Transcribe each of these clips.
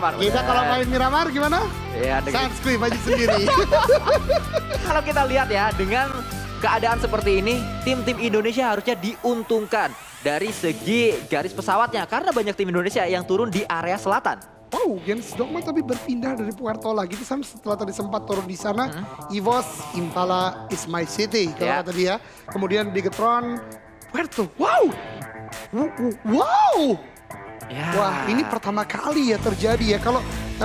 Miramar. Kita kalau main Miramar gimana? Ya, Sunscreen maju sendiri. kalau kita lihat ya, dengan keadaan seperti ini, tim-tim Indonesia harusnya diuntungkan dari segi garis pesawatnya. Karena banyak tim Indonesia yang turun di area selatan. Wow, Gens Dogma tapi berpindah dari Puerto lagi. Setelah tadi sempat turun di sana, EVOS, Impala is my city. Kalau kata dia. Kemudian Bigetron, Puerto. Wow! Wow! Ya. Wah, ini pertama kali ya terjadi ya. Kalau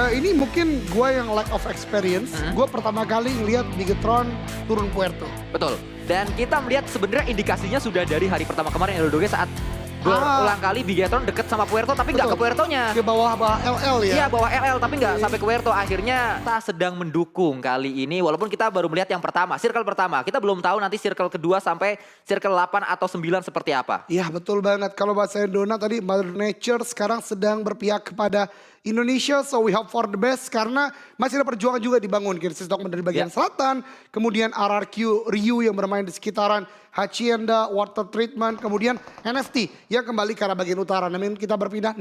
ini mungkin gue yang lack of experience. Gue pertama kali ngeliat Bigetron turun Puerto. Betul. Dan kita melihat sebenarnya indikasinya sudah dari hari pertama kemarin Eldorado saat berulang kali Bigetron deket sama Puerto tapi nggak ke Puertonya. Ke bawah LL ya? Iya, bawah LL tapi nggak sampai ke Puerto. Akhirnya kita sedang mendukung kali ini walaupun kita baru melihat yang pertama, circle pertama. Kita belum tahu nanti circle kedua sampai circle 8 atau 9 seperti apa. Iya betul banget. Kalau bahasa Dona tadi Mother Nature sekarang sedang berpihak kepada Indonesia, so we hope for the best karena masih ada perjuangan juga dibangun. Kirsis Dogma dari bagian selatan, kemudian RRQ Ryu yang bermain di sekitaran Hacienda, Water Treatment, kemudian NFT yang kembali ke arah bagian utara. Namun kita berpindah,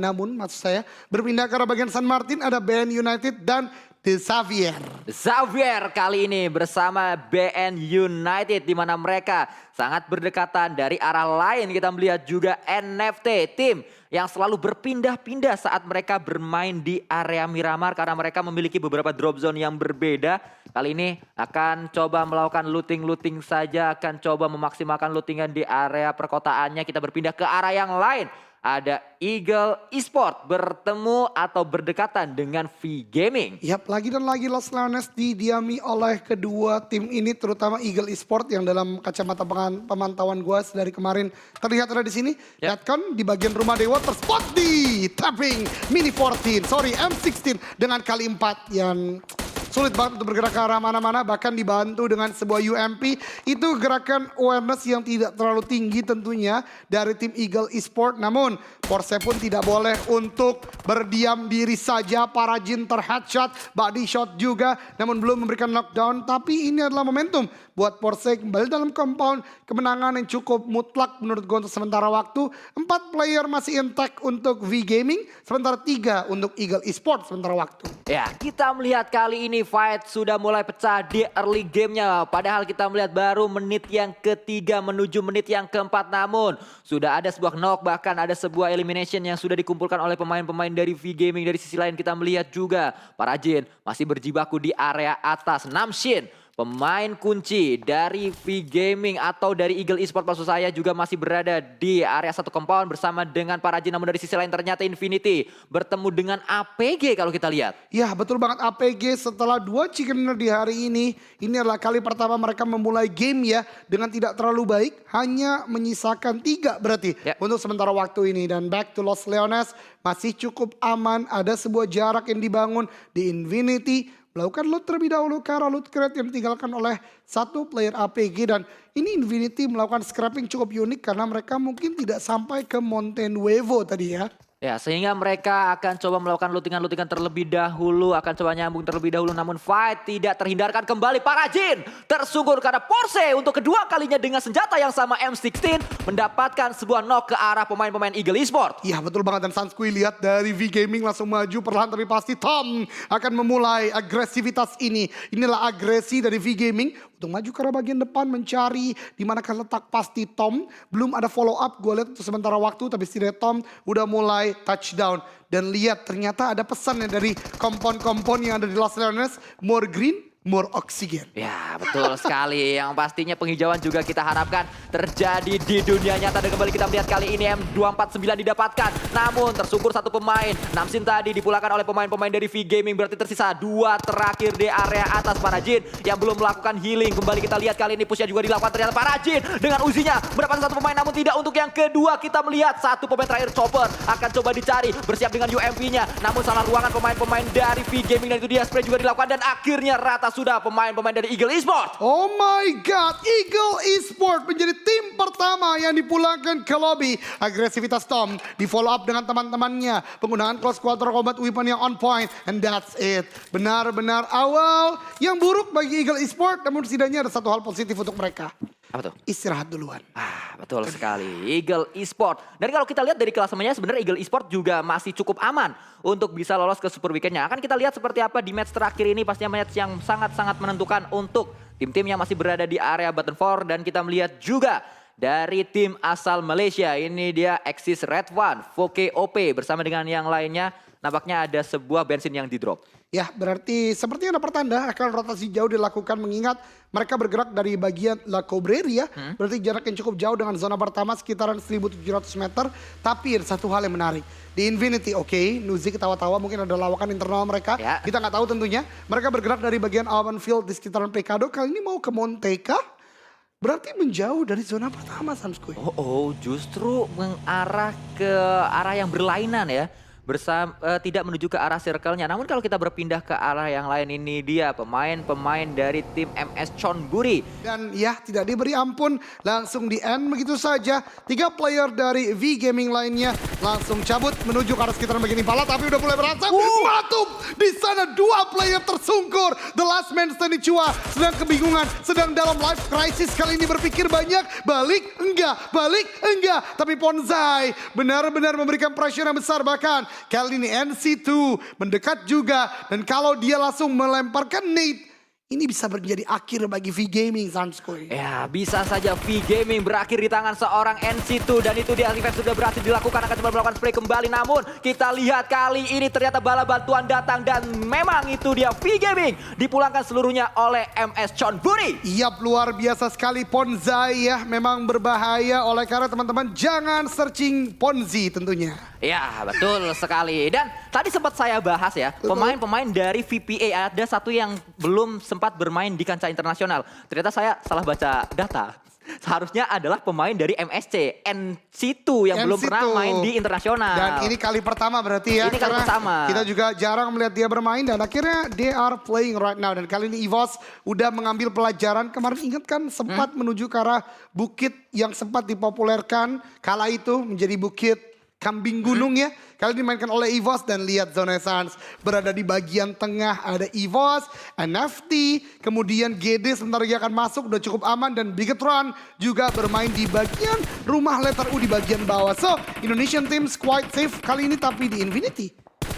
berpindah ke arah bagian San Martin ada BN United dan The Xavier. Xavier kali ini bersama BN United di mana mereka sangat berdekatan dari arah lain. Kita melihat juga NFT, tim yang selalu berpindah-pindah saat mereka bermain di area Miramar karena mereka memiliki beberapa drop zone yang berbeda. Kali ini akan coba melakukan looting-looting saja, akan coba memaksimalkan lootingan di area perkotaannya. Kita berpindah ke arah yang lain. Ada Eagle Esport bertemu atau berdekatan dengan V Gaming. Yap, lagi dan lagi Los Leones didiami oleh kedua tim ini, terutama Eagle Esport yang dalam kacamata pemantauan gua dari kemarin terlihat ada di sini. Lihat kan di bagian rumah dewa terspot di tapping Mini 14, M16 dengan kali 4 yang sulit banget untuk bergerak ke arah mana-mana, bahkan dibantu dengan sebuah UMP. Itu gerakan awareness yang tidak terlalu tinggi tentunya dari tim Eagle Esport. Namun Porsche pun tidak boleh untuk berdiam diri saja. Parajin terheadshot, body shot juga, namun belum memberikan knockdown. Tapi ini adalah momentum buat Porsche kembali dalam compound. Kemenangan yang cukup mutlak menurut gue untuk sementara waktu. 4 player masih intact untuk V Gaming, sementara 3 untuk Eagle Esport sementara waktu. Ya, kita melihat kali ini fight sudah mulai pecah di early gamenya. Padahal kita melihat baru menit yang ketiga menuju menit yang keempat. Namun sudah ada sebuah knock, bahkan ada sebuah elimination yang sudah dikumpulkan oleh pemain-pemain dari V Gaming. Dari sisi lain kita melihat juga Parajin masih berjibaku di area atas. Namshin, pemain kunci dari V Gaming atau dari Eagle Esport maksud saya juga masih berada di area satu compound bersama dengan Parajin. Namun dari sisi lain ternyata Infinity bertemu dengan APG kalau kita lihat. Ya betul banget, APG setelah 2 chicken dinner di hari ini adalah kali pertama mereka memulai game ya dengan tidak terlalu baik. Hanya menyisakan 3 berarti untuk sementara waktu ini. Dan back to Los Leones masih cukup aman, ada sebuah jarak yang dibangun di Infinity. Melakukan loot terlebih dahulu ke arah loot crate yang ditinggalkan oleh satu player APG. Dan ini Infinity melakukan scrapping cukup unik karena mereka mungkin tidak sampai ke Mountain Wevo tadi ya. Ya, sehingga mereka akan coba melakukan lootingan-lootingan terlebih dahulu, akan coba nyambung terlebih dahulu. Namun fight tidak terhindarkan kembali. Parajin tersungkur karena Porsche untuk kedua kalinya dengan senjata yang sama M16 mendapatkan sebuah knock ke arah pemain-pemain Eagle Esport. Iya betul banget, dan Sanskui lihat dari V Gaming langsung maju perlahan tapi pasti Tom akan memulai agresivitas ini. Inilah agresi dari V Gaming untuk maju ke arah bagian depan mencari di manakah letak pasti Tom. Belum ada follow up gue lihat untuk sementara waktu, tapi setidaknya Tom udah mulai touchdown. Dan lihat ternyata ada pesan dari kompon-kompon yang ada di Los Leones, more green, more oxygen. Ya betul sekali, yang pastinya penghijauan juga kita harapkan terjadi di dunia nyata. Dan kembali kita melihat kali ini M249 didapatkan, namun tersungkur satu pemain. Namsin tadi dipulangkan oleh pemain-pemain dari V Gaming, berarti tersisa 2 terakhir di area atas. Parajin yang belum melakukan healing, kembali kita lihat kali ini pushnya juga dilakukan. Ternyata Parajin dengan uzinya mendapatkan satu pemain, namun tidak untuk yang kedua. Kita melihat satu pemain terakhir Chopper akan coba dicari, bersiap dengan UMP-nya, namun salah ruangan pemain-pemain dari V Gaming, dan itu dia spray juga dilakukan. Dan akhirnya rata sudah pemain-pemain dari Eagle Esport. Oh my god, Eagle Esport menjadi tim pertama yang dipulangkan ke lobby. Agresivitas Tom di follow up dengan teman-temannya, penggunaan close quarter combat weapon yang on point, and that's it. Benar-benar awal yang buruk bagi Eagle Esport, namun setidaknya ada satu hal positif untuk mereka. Apa tuh? Istirahat duluan. Betul sekali, Eagle Esport. Dan kalau kita lihat dari klasemennya sebenarnya Eagle Esport juga masih cukup aman untuk bisa lolos ke Super Weekend-nya. Akan kita lihat seperti apa di match terakhir ini, pastinya match yang sangat-sangat menentukan untuk tim-tim yang masih berada di area bottom 4. Dan kita melihat juga dari tim asal Malaysia, ini dia Axis Red One, Voke OP bersama dengan yang lainnya. Nampaknya ada sebuah bensin yang di drop. Ya, berarti seperti ada pertanda akan rotasi jauh dilakukan mengingat mereka bergerak dari bagian La Cobreria. Berarti jarak yang cukup jauh dengan zona pertama sekitaran 1.700 meter. Tapi ada satu hal yang menarik. Di Infinity, Nuzi ketawa-tawa mungkin ada lawakan internal mereka. Ya. Kita nggak tahu tentunya. Mereka bergerak dari bagian Alban Field di sekitaran Pecado. Kali ini mau ke Monteka. Berarti menjauh dari zona pertama, Samskoy. Justru mengarah ke arah yang berlainan ya. Tidak menuju ke arah circle-nya. Namun kalau kita berpindah ke arah yang lain, ini dia pemain-pemain dari tim MS Chonburi. Dan ya tidak diberi ampun, langsung di end begitu saja. 3 player dari V Gaming lainnya langsung cabut menuju ke arah sekitaran bagian Impala. Tapi udah mulai berantem. Matup! Di sana 2 player tersungkur. The last man standing Chua sedang kebingungan, sedang dalam life crisis. Kali ini berpikir banyak, balik enggak. Tapi Ponzai benar-benar memberikan pressure yang besar, bahkan kali ini NC2 mendekat juga. Dan kalau dia langsung melemparkan nade, ini bisa menjadi akhir bagi V Gaming, Sanskoy. Ya, bisa saja V Gaming berakhir di tangan seorang NC2. Dan itu dia, event sudah berhasil dilakukan, akan coba melakukan spray kembali. Namun kita lihat kali ini ternyata bala bantuan datang. Dan memang itu dia, V Gaming dipulangkan seluruhnya oleh MS Chonburi. Yap, luar biasa sekali Ponzai ya. Memang berbahaya, oleh karena teman-teman jangan searching Ponzi tentunya. Ya, betul sekali. Dan tadi sempat saya bahas ya, pemain-pemain dari VPA ada satu yang belum sempat bermain di kancah internasional. Ternyata saya salah baca data. Seharusnya adalah pemain dari MSC, NC2 yang belum pernah main di internasional. Dan ini kali pertama berarti ya. Ini kali pertama. Kita juga jarang melihat dia bermain dan akhirnya they are playing right now. Dan kali ini EVOS udah mengambil pelajaran. Kemarin ingat kan sempat menuju ke arah bukit yang sempat dipopulerkan. Kala itu menjadi bukit Kambing Gunung ya. Kali ini dimainkan oleh EVOS dan lihat Zone Essence berada di bagian tengah. Ada EVOS, NFT, kemudian GD sebentar lagi akan masuk, udah cukup aman. Dan Bigetron juga bermain di bagian rumah letter U di bagian bawah. So, Indonesian teams quite safe kali ini, tapi di Infinity.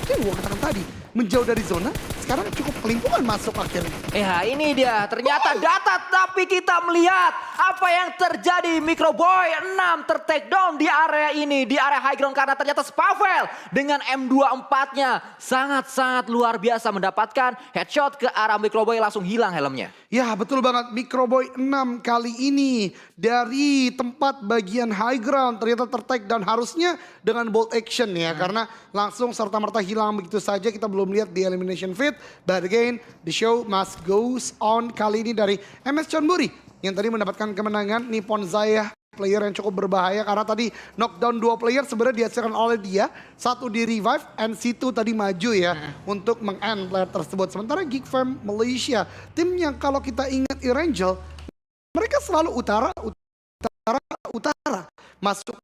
Yang gue katakan tadi, menjauh dari zona, sekarang cukup kelimpungan masuk akhirnya. Ya, ini dia ternyata data, tapi kita melihat apa yang terjadi. Microboy 6 ter-take down di area ini, di area high ground, karena ternyata Spavel dengan M24-nya sangat-sangat luar biasa mendapatkan headshot ke arah Microboy, langsung hilang helmnya. Ya, betul banget, Microboy 6 kali ini dari tempat bagian high ground ternyata ter-take down, harusnya dengan bolt action ya, karena langsung serta-merta hilang begitu saja. Kita belum lihat di elimination feed, but again the show must goes on. Kali ini dari MS Chonburi yang tadi mendapatkan kemenangan. Nippon Zaya, player yang cukup berbahaya karena tadi knockdown 2 player sebenarnya dihasilkan oleh dia. Satu di revive, NC2 tadi maju ya untuk meng-end player tersebut. Sementara Geek Fam Malaysia, tim yang kalau kita ingat Erangel, mereka selalu utara, masuk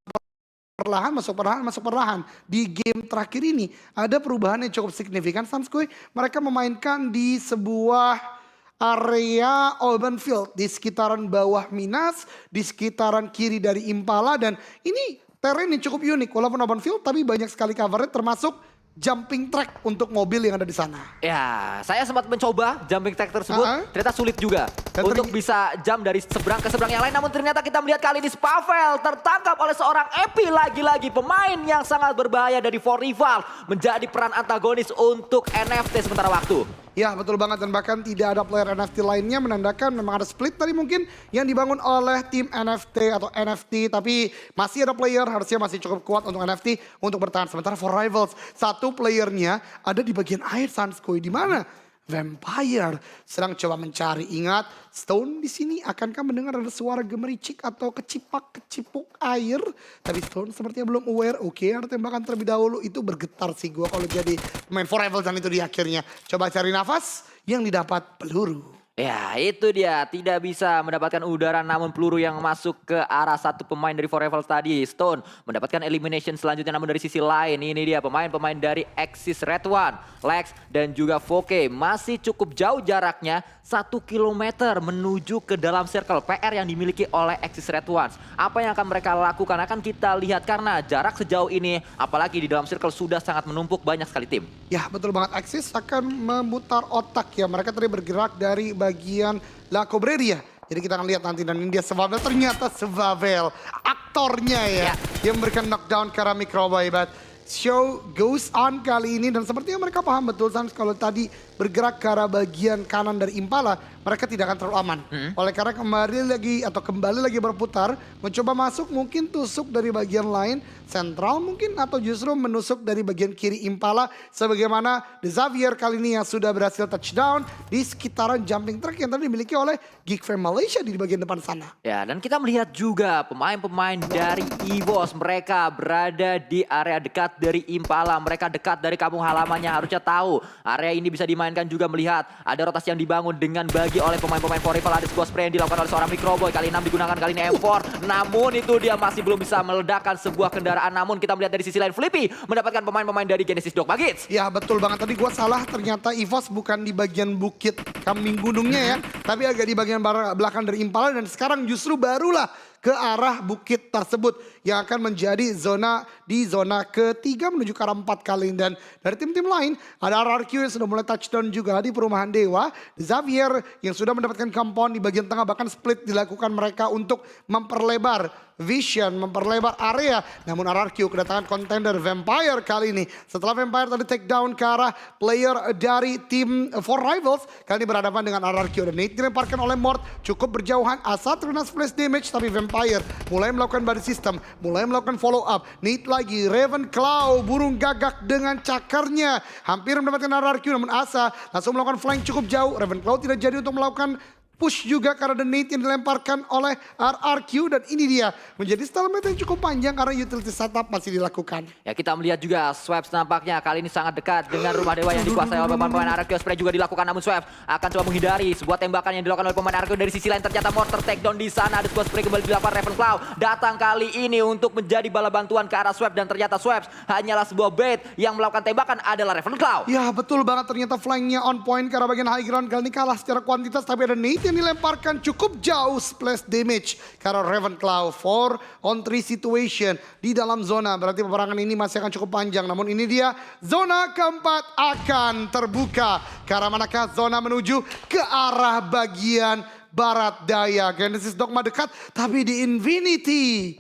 perlahan. Di game terakhir ini ada perubahan yang cukup signifikan, Samskoy. Mereka memainkan di sebuah area Alban Field di sekitaran bawah Minas, di sekitaran kiri dari Impala, dan ini terrain yang cukup unik. Walaupun Alban Field tapi banyak sekali covernya, termasuk jumping track untuk mobil yang ada di sana. Ya, saya sempat mencoba jumping track tersebut, ternyata sulit juga untuk bisa jump dari seberang ke seberang yang lain. Namun ternyata kita melihat kali ini Spavel tertangkap oleh seorang Epi, lagi-lagi pemain yang sangat berbahaya dari For Rival, menjadi peran antagonis untuk NFT sementara waktu. Ya, betul banget, dan bahkan tidak ada player NFT lainnya, menandakan memang ada split tadi mungkin yang dibangun oleh tim NFT atau NFT, tapi masih ada player harusnya masih cukup kuat untuk NFT untuk bertahan. Sementara For Rivals, satu playernya ada di bagian air, Sanskoy, di mana Vampire sedang coba mencari. Ingat, Stone di sini akankah mendengar ada suara gemericik atau kecipuk air? Tapi Stone sepertinya belum aware. Oke, ada tembakan terlebih dahulu. Itu bergetar sih gua kalau jadi main For Rivals, dan itu di akhirnya coba cari nafas yang didapat peluru. Ya itu dia, tidak bisa mendapatkan udara namun peluru yang masuk ke arah satu pemain dari Forever tadi. Stone mendapatkan elimination selanjutnya namun dari sisi lain ini dia pemain-pemain dari Axis Red One, Lex dan juga Voke masih cukup jauh jaraknya 1 kilometer menuju ke dalam circle PR yang dimiliki oleh Axis Red Ones. Apa yang akan mereka lakukan akan kita lihat karena jarak sejauh ini apalagi di dalam circle sudah sangat menumpuk banyak sekali tim. Ya betul banget, Axis akan memutar otak ya. Mereka tadi bergerak dari bagian La Cobreria. Jadi kita akan lihat nanti dan ini dia Svavel. Ternyata Svavel aktornya ya. Dia memberikan knockdown ke arah Microbay. But show goes on kali ini dan sepertinya mereka paham betul Sans kalau tadi bergerak ke arah bagian kanan dari Impala, mereka tidak akan terlalu aman. Oleh karena kembali lagi berputar, mencoba masuk mungkin tusuk dari bagian lain, sentral mungkin atau justru menusuk dari bagian kiri Impala sebagaimana The Xavier kali ini yang sudah berhasil touchdown di sekitaran jumping track yang tadi dimiliki oleh Geek Fam Malaysia di bagian depan sana. Ya, dan kita melihat juga pemain-pemain dari EVOS mereka berada di area dekat dari Impala, mereka dekat dari kampung halamannya, harusnya tahu area ini bisa dimainkan juga melihat ada rotasi yang dibangun dengan bagi oleh pemain-pemain Forever, ada sebuah spray yang dilakukan oleh seorang Microboy, kali 6 digunakan, kali ini M4, namun itu dia masih belum bisa meledakkan sebuah kendaraan, namun kita melihat dari sisi lain Flippy mendapatkan pemain-pemain dari Genesis Dogma Kids. Ya betul banget, tadi gua salah, ternyata EVOS bukan di bagian bukit kambing gunungnya ya, tapi agak di bagian belakang dari Impala dan sekarang justru barulah ke arah bukit tersebut yang akan menjadi zona ketiga menuju ke arah 4 kali. Dan dari tim-tim lain ada RRQ yang sudah mulai touchdown juga di perumahan Dewa. Xavier yang sudah mendapatkan compound di bagian tengah, bahkan split dilakukan mereka untuk memperlebar vision, memperlebar area. Namun RRQ kedatangan kontender Vampire kali ini. Setelah Vampire tadi take down ke arah player dari tim Four Rivals, kali ini berhadapan dengan RRQ. Dan Nate dilemparkan oleh Mort cukup berjauhan, asal terkena splash damage, tapi Vampire mulai melakukan body system, mulai melakukan follow up. Nate lagi, Ravenclaw burung gagak dengan cakarnya hampir mendapatkan RRQ, namun Asa langsung melakukan flank cukup jauh. Ravenclaw tidak jadi untuk melakukan push juga karena donate yang dilemparkan oleh RRQ dan ini dia menjadi stalemate yang cukup panjang karena utility setup masih dilakukan. Ya kita melihat juga Swaps nampaknya kali ini sangat dekat dengan rumah dewa yang dikuasai oleh pemain RRQ. Spray juga dilakukan namun Swaps akan coba menghindari sebuah tembakan yang dilakukan oleh pemain RRQ. Dari sisi lain ternyata Mortar takedown di sana, ada sebuah spray kembali dilakukan. Ravenclaw datang kali ini untuk menjadi bala bantuan ke arah Swaps dan ternyata Swaps hanyalah sebuah bait yang melakukan tembakan adalah Ravenclaw. Ya betul banget, ternyata flanknya on point ke arah bagian high ground kali ini kalah secara kuantitas, tapi ada Nate yang dilemparkan cukup jauh splash damage karena Ravenclaw 4-on-3 situation di dalam zona. Berarti peperangan ini masih akan cukup panjang. Namun ini dia zona keempat akan terbuka. Karena manakah zona menuju ke arah bagian barat daya. Genesis Dogma dekat tapi di Infinity.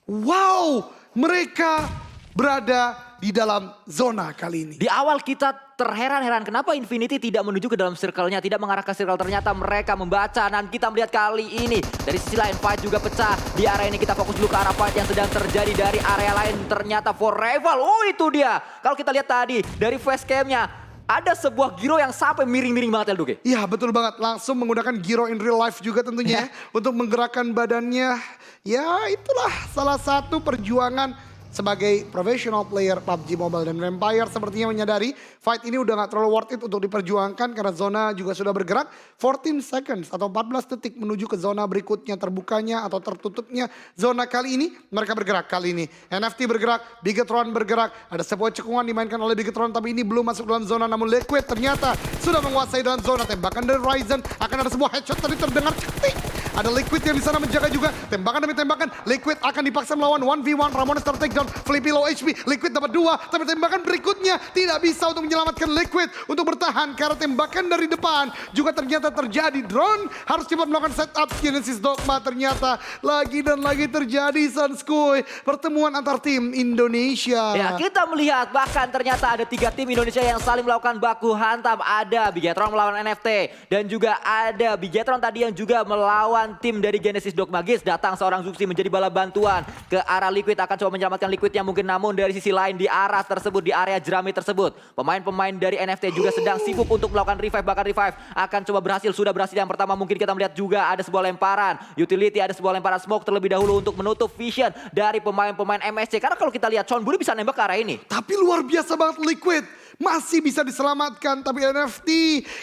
Wow, mereka berada di dalam zona kali ini. Di awal kita terheran-heran kenapa Infinity tidak menuju ke dalam circle-nya, tidak mengarah ke circle. Ternyata mereka membaca dan kita melihat kali ini dari sisi lain fight juga pecah. Di area ini kita fokus dulu ke arah fight yang sedang terjadi dari area lain. Ternyata Forever, oh itu dia. Kalau kita lihat tadi dari facecam-nya ada sebuah gyro yang sampai miring-miring banget Elduke. Iya betul banget, langsung menggunakan gyro in real life juga tentunya untuk menggerakkan badannya. Ya itulah salah satu perjuangan sebagai professional player PUBG Mobile. Dan Vampire sepertinya menyadari fight ini udah gak terlalu worth it untuk diperjuangkan karena zona juga sudah bergerak 14 seconds atau 14 detik menuju ke zona berikutnya, terbukanya atau tertutupnya zona kali ini. Mereka bergerak kali ini, NFT bergerak, Bigetron bergerak, ada sebuah cekungan dimainkan oleh Bigetron tapi ini belum masuk dalam zona. Namun Liquid ternyata sudah menguasai dalam zona. Tembakan dari Ryzen, akan ada sebuah headshot tadi terdengar ketik. Ada Liquid yang di sana menjaga juga, tembakan demi tembakan. Liquid akan dipaksa melawan 1v1, Ramones tertakedown, Flippy low HP, Liquid dapat 2, tapi tembakan berikutnya tidak bisa untuk menyelamatkan Liquid untuk bertahan karena tembakan dari depan juga ternyata terjadi. Drone harus cepat melakukan setup. Genesis Dogma ternyata lagi dan lagi terjadi Sanskuy, pertemuan antar tim Indonesia. Ya kita melihat bahkan ternyata ada 3 tim Indonesia yang saling melakukan baku hantam. Ada Bigetron melawan NFT dan juga ada Bigetron tadi yang juga melawan tim dari Genesis Dogma Kids. Datang seorang Zuxi menjadi bala bantuan ke arah Liquid, akan coba menyelamatkan Liquid yang mungkin, namun dari sisi lain di arah tersebut, di area jerami tersebut, pemain-pemain dari NFT juga sedang sibuk untuk melakukan revive, bahkan revive akan coba berhasil, sudah berhasil yang pertama. Mungkin kita melihat juga ada sebuah lemparan utility, ada sebuah lemparan smoke terlebih dahulu untuk menutup vision dari pemain-pemain MSC. Karena kalau kita lihat Chonburi bisa nembak ke arah ini. Tapi luar biasa banget Liquid. masih bisa diselamatkan. Tapi NFT,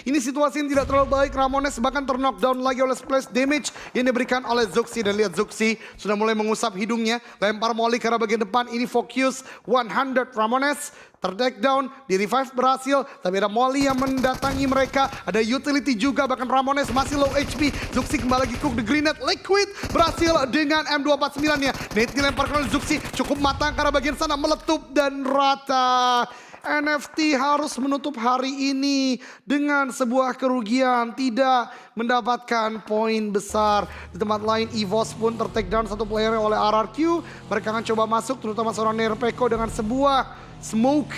ini situasi yang tidak terlalu baik. Ramones bahkan terknockdown lagi oleh splash damage yang diberikan oleh Zuxi. Dan lihat Zuxi sudah mulai mengusap hidungnya. Lempar molly ke arah bagian depan, ini fokus 100 Ramones. Terdeck down, di revive berhasil, tapi ada Molly yang mendatangi mereka, ada utility juga, bahkan Ramones masih low HP, Zuxi kembali lagi cook the grenade, Liquid berhasil dengan M249-nya, Nate dilemparkan oleh Zuxi, cukup matang karena bagian sana meletup dan rata. NFT harus menutup hari ini dengan sebuah kerugian, tidak mendapatkan poin besar. Di tempat lain EVOS pun ter-take down satu player oleh RRQ. Mereka akan coba masuk, terutama seorang Nerpeko dengan sebuah smoke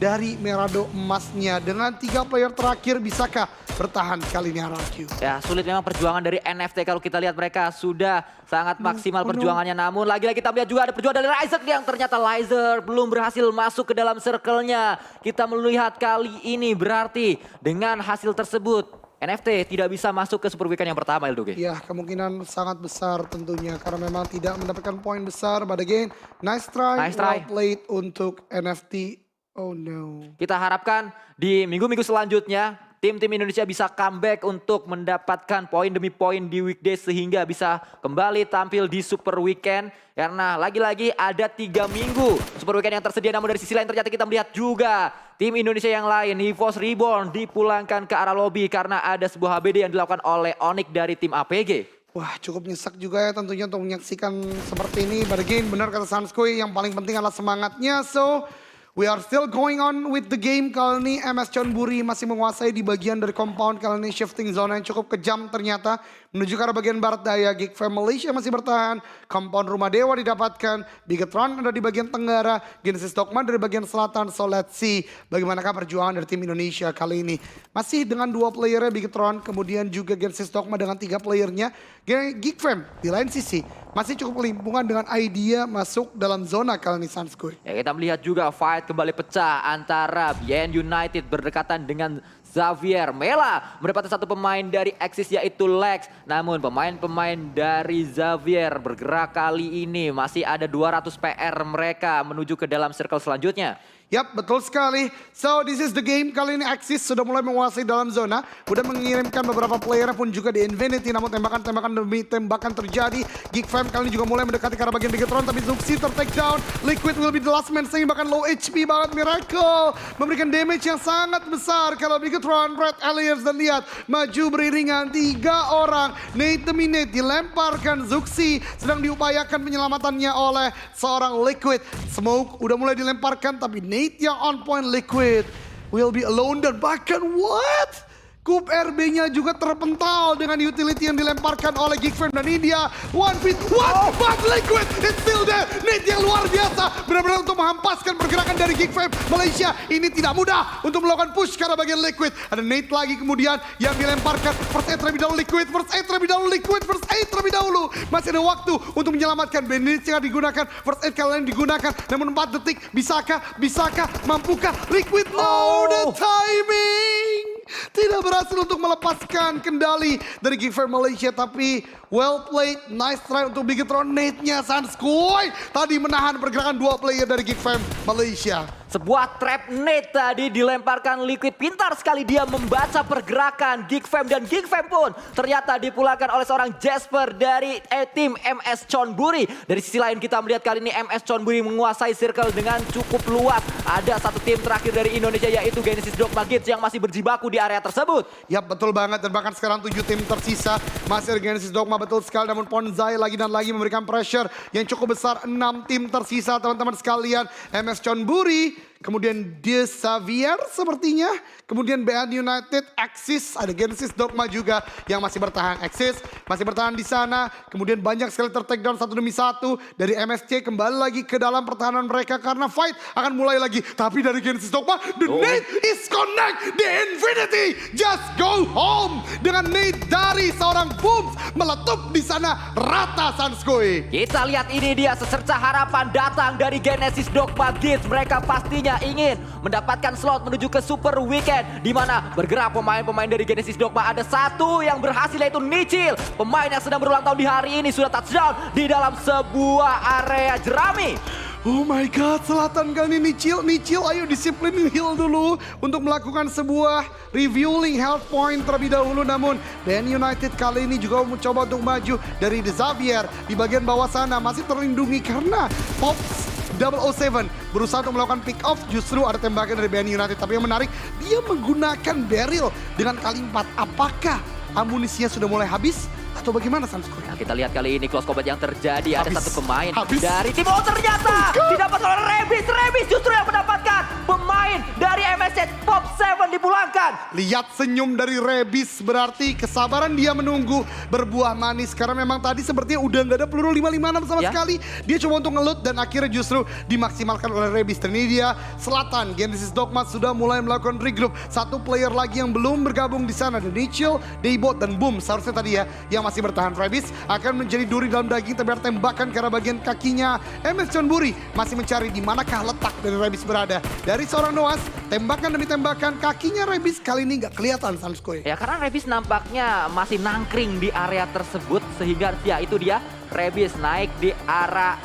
dari Merado emasnya. Dengan 3 player terakhir, bisakah bertahan kali ini RRQ? Ya, sulit memang perjuangan dari NFT. Kalau kita lihat mereka sudah sangat maksimal perjuangannya. Namun lagi-lagi kita melihat juga ada perjuangan dari Lizer yang ternyata Lizer belum berhasil masuk ke dalam circle-nya. Kita melihat kali ini berarti dengan hasil tersebut NFT tidak bisa masuk ke Super Weekend yang pertama, Eldoge. Ya, kemungkinan sangat besar tentunya karena memang tidak mendapatkan poin besar. But again, nice try, well played untuk NFT. Oh no. Kita harapkan di minggu-minggu selanjutnya tim-tim Indonesia bisa comeback untuk mendapatkan poin demi poin di weekdays sehingga bisa kembali tampil di Super Weekend. Karena lagi-lagi ada 3 minggu Super Weekend yang tersedia, namun dari sisi lain ternyata kita melihat juga tim Indonesia yang lain, EVOS Reborn dipulangkan ke arah lobby karena ada sebuah HBD yang dilakukan oleh Onyx dari tim APG. Wah, cukup nyesek juga ya tentunya untuk menyaksikan seperti ini. But again, benar kata Sanskoy, yang paling penting adalah semangatnya. So, we are still going on with the game. Kali ini MS Chonburi masih menguasai di bagian dari compound. Kali ini shifting zona yang cukup kejam ternyata. Menuju ke arah bagian barat daya. Geek Fam Malaysia masih bertahan. Compound Rumah Dewa didapatkan. Bigetron ada di bagian tenggara. Genesis Dogma dari bagian selatan. So let's see bagaimanakah perjuangan dari tim Indonesia kali ini. Masih dengan 2 playernya Bigetron. Kemudian juga Genesis Dogma dengan 3 playernya. Geek Fam di lain sisi masih cukup kelimpungan dengan idea masuk dalam zona kali ini Sanskoy. Ya, kita melihat juga fight kembali pecah antara BN United berdekatan dengan Xavier. Mela mendapatkan satu pemain dari Axis yaitu Lex. Namun pemain-pemain dari Xavier bergerak kali ini masih ada 200 PR mereka menuju ke dalam circle selanjutnya. Yap, betul sekali. So, this is the game. Kali ini Axis sudah mulai menguasai dalam zona. Udah mengirimkan beberapa player pun juga di Infinity. Namun tembakan-tembakan demi tembakan terjadi. Geek Fam kali ini juga mulai mendekati ke arah bagian Bigetron. Tapi Zuxi ter-take down. Liquid will be the last man. Sehingga bahkan low HP banget Miracle. Memberikan damage yang sangat besar. Kalau Bigetron, Red Alliance dan lihat. Maju beriringan 3 orang. Nate demi Nate dilemparkan. Zuxi sedang diupayakan penyelamatannya oleh seorang Liquid. Smoke udah mulai dilemparkan. Tapi Nate yang on point, Liquid will be alone dan bahkan what? Kup RB-nya juga terpental dengan utility yang dilemparkan oleh Geek Fam dan ini dia one feet what? But Liquid is still there. Nate yang luar biasa benar-benar untuk menghempaskan pergerakan dari Geek Fam Malaysia. Ini tidak mudah untuk melakukan push karena bagian Liquid. Ada Nate lagi kemudian yang dilemparkan. First aid terlebih dahulu Liquid, first aid terlebih dahulu Liquid, first aid terlebih dahulu. Masih ada waktu untuk menyelamatkan. Bandits yang digunakan, first aid kalian digunakan. Namun 4 detik, bisakah, mampukah Liquid? No, the timing tidak berhasil untuk melepaskan kendali dari Geek Fam Malaysia. Tapi well played, nice try untuk Bigetron. Nate-nya Sanskoy tadi menahan pergerakan 2 player dari Geek Fam Malaysia. Sebuah trap Nate tadi dilemparkan Liquid. Pintar sekali dia membaca pergerakan Geek Fam. Dan Geek Fam pun ternyata dipulangkan oleh seorang Jasper dari tim MS Chonburi. Dari sisi lain kita melihat kali ini MS Chonburi menguasai circle dengan cukup luas. Ada satu tim terakhir dari Indonesia yaitu Genesis Dogma Kids yang masih berjibaku di area tersebut. Yap, betul banget. Dan bahkan sekarang 7 tim tersisa. Masih ada Genesis Dogma betul sekali. Namun Ponzai lagi dan lagi memberikan pressure yang cukup besar. 6 tim tersisa teman-teman sekalian. MS Chonburi. Kemudian De Xavier sepertinya. Kemudian BN United, Axis, ada Genesis Dogma juga yang masih bertahan. Axis masih bertahan di sana. Kemudian banyak sekali ter-take down 1 demi 1 dari MSC. Kembali lagi ke dalam pertahanan mereka karena fight akan mulai lagi. Tapi dari Genesis Dogma, the Nate is connect. The Infinity just go home. Dengan Nate dari seorang Booms meletup di sana rata Sanskoy. Kita lihat ini dia secerca harapan datang dari Genesis Dogma Kids. Mereka pastinya ingin mendapatkan slot menuju ke Super Weekend, di mana bergerak pemain-pemain dari Genesis Dogma. Ada satu yang berhasil yaitu Nichil, pemain yang sedang berulang tahun di hari ini sudah touchdown di dalam sebuah area jerami. Oh my god, Selatan kali ini Nichil ayo disiplin heal dulu untuk melakukan sebuah reviewing health point terlebih dahulu. Namun BN United kali ini juga mencoba untuk maju dari The Xavier di bagian bawah sana, masih terlindungi karena Pops 007 berusaha untuk melakukan pick off. Justru ada tembakan dari BN United, tapi yang menarik dia menggunakan barrel dengan kali 4. Apakah amunisinya sudah mulai habis atau bagaimana Sanskui? Nah, kita lihat kali ini close combat yang terjadi. Ada satu pemain Habis. dari tim. Oh ternyata didapat oleh Rebis. Rebis justru yang mendapatkan pemain dari MSC Pop 7 dipulangkan. Lihat senyum dari Rebis, berarti kesabaran dia menunggu berbuah manis. Karena memang tadi sepertinya udah nggak ada peluru 556 sama Ya. sekali. Dia coba untuk ngelut dan akhirnya justru dimaksimalkan oleh Rebis. Dan ini dia Selatan, Genesis Dogma sudah mulai melakukan regroup. Satu player lagi yang belum bergabung di sana, The Nichil, Daybot, dan Boom. Seharusnya tadi ya yang masih bertahan. Rebis akan menjadi duri dalam daging, tapi ada tembakan karena bagian kakinya. MS Chonburi masih mencari di manakah letak dari Rebis berada. Dari seorang Noas, tembakan demi tembakan, kakinya Rebis kali ini nggak kelihatan Sanskui. Ya karena Rebis nampaknya masih nangkring di area tersebut, sehingga ya itu dia Rebis naik di arah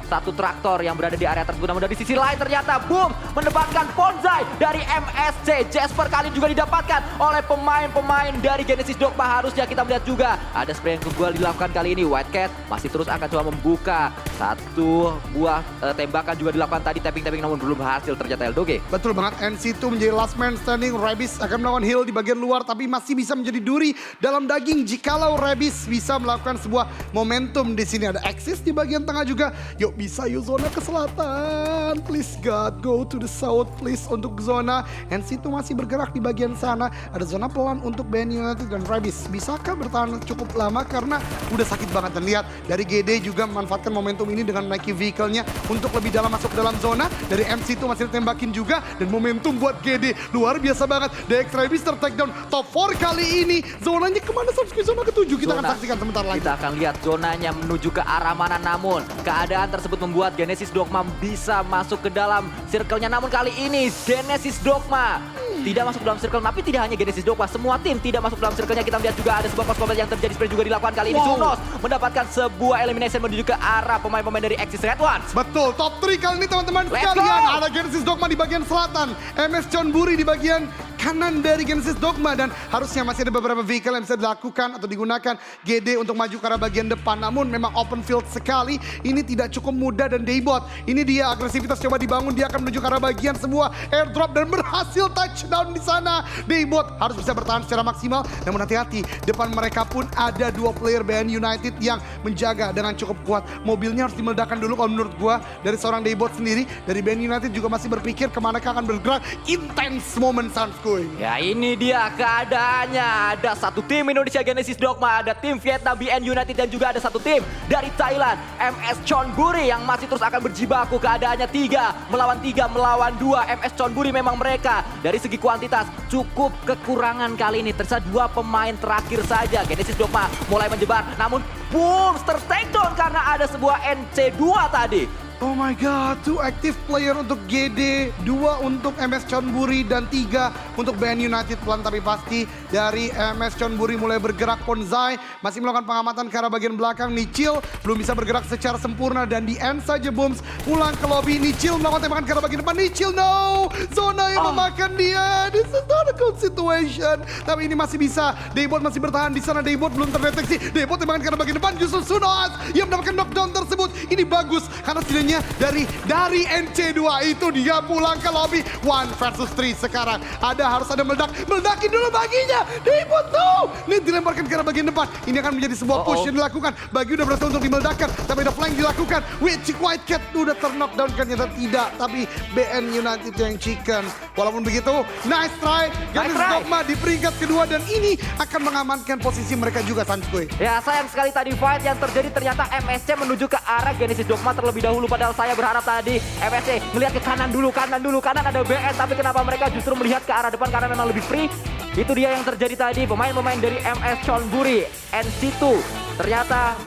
satu traktor yang berada di area tersebut. Namun dari sisi lain ternyata Boom mendapatkan Ponzai dari MSC. Jasper kali ini juga didapatkan oleh pemain-pemain dari Genesis Dogma. Harusnya kita melihat juga ada spray yang kedua dilakukan kali ini. White Cat masih terus akan coba membuka. Satu buah tembakan juga dilakukan tadi, tapping-tapping namun belum berhasil ternyata Eldoge. Betul banget, NC2 menjadi last man standing. Rebis akan melawan heal di bagian luar, tapi masih bisa menjadi duri dalam daging jikalau Rebis bisa melakukan sebuah momentum di sini. Ada Axis di bagian tengah juga. Yuk bisa yuk zona ke selatan. Please God, go to the south please untuk zona. NC2 masih bergerak di bagian sana. Ada zona pelan untuk BN United dan Rebis. Bisakah bertahan cukup lama karena udah sakit banget. Dan lihat dari GD juga memanfaatkan momentum ini dengan menaiki vehicle-nya untuk lebih dalam masuk ke dalam zona. Dari MC2 masih ditembakin juga dan momentum buat GD luar biasa banget. DX Rebis ter-takedown top 4 kali ini. Zonanya kemana Samsky? Zona ke-7 kita akan saksikan sebentar lagi. Kita akan lihat zonanya menuju ke arah mana, namun keadaan tersebut membuat Genesis Dogma bisa masuk ke dalam circle-nya. Namun kali ini Genesis Dogma tidak masuk dalam circle, tapi tidak hanya Genesis Dogma, semua tim tidak masuk dalam circle-nya. Kita lihat juga ada sebuah close combat yang terjadi, spray juga dilakukan kali ini. Zunos mendapatkan sebuah elimination menuju ke arah pemain-pemain dari Axis Red Ones. Betul, top 3 kali ini teman-teman Let's sekalian. go! Ada Genesis Dogma di bagian selatan, MS Chonburi di bagian kanan dari Genesis Dogma. Dan harusnya masih ada beberapa vehicle yang bisa dilakukan atau digunakan GD untuk maju ke arah bagian depan. Namun memang open field sekali, ini tidak cukup mudah. Dan Daybot, ini dia agresivitas coba dibangun, dia akan menuju ke arah bagian sebuah airdrop dan berhasil touchdown di sana. Daybot harus bisa bertahan secara maksimal, namun hati-hati, depan mereka pun ada dua player BN United yang menjaga dengan cukup kuat. Mobilnya harus dimeledakkan dulu kalau menurut gua dari seorang Daybot sendiri. Dari BN United juga masih berpikir kemana akan bergerak. Intense moment Sanskui. Ya ini dia keadaannya. Ada satu tim Indonesia Genesis Dogma, ada tim Vietnam BN United, dan juga ada satu tim dari Thailand MS Chonburi yang masih terus akan berjibaku. Keadaannya 3 melawan 2. MS Chonburi memang mereka dari segi kuantitas cukup kekurangan kali ini. Tersisa 2 pemain terakhir saja. Genesis Dogma mulai menjebar, namun Boom ter-takedown karena ada sebuah NC2 tadi. Oh my god, 2 active player untuk GD, 2 untuk MS Chonburi, dan 3 untuk BN United. Pelan tapi pasti dari MS Chonburi mulai bergerak. Ponzai masih melakukan pengamatan ke arah bagian belakang. Nichil belum bisa bergerak secara sempurna dan di end saja Booms pulang ke lobby. Nichil melakukan tembakan ke arah bagian depan. Nichil no! Zona yang memakan dia. This is not a good situation. Tapi ini masih bisa. Daybot masih bertahan di sana. Daybot belum terdeteksi. Daybot tembakan ke arah bagian depan. Justru Sunoas yang mendapatkan knockdown tersebut. Ini bagus karena setidaknya dari NC2 itu dia pulang ke lobby. 1 versus 3 sekarang. Harus ada meledakin dulu baginya. Daybot no! Ini dilemparkan ke arah bagian depan. Ini akan menjadi sebuah push yang dilakukan. Bagi udah berhasil untuk dimeledakkan, tapi ada flank dilakukan. White Cat udah ter-knockdown kan, ternyata tidak. Tapi BN United yang chicken. Walaupun begitu, nice try. Genesis Dogma di peringkat kedua dan ini akan mengamankan posisi mereka juga Sanskui. Ya sayang sekali tadi fight yang terjadi, ternyata MSC menuju ke arah Genesis Dogma terlebih dahulu. Padahal saya berharap tadi MSC melihat ke kanan dulu, kanan ada BN, tapi kenapa mereka justru melihat ke arah depan karena memang lebih free. Itu dia yang terjadi tadi. Pemain-pemain dari MS Chonburi, NC2 ternyata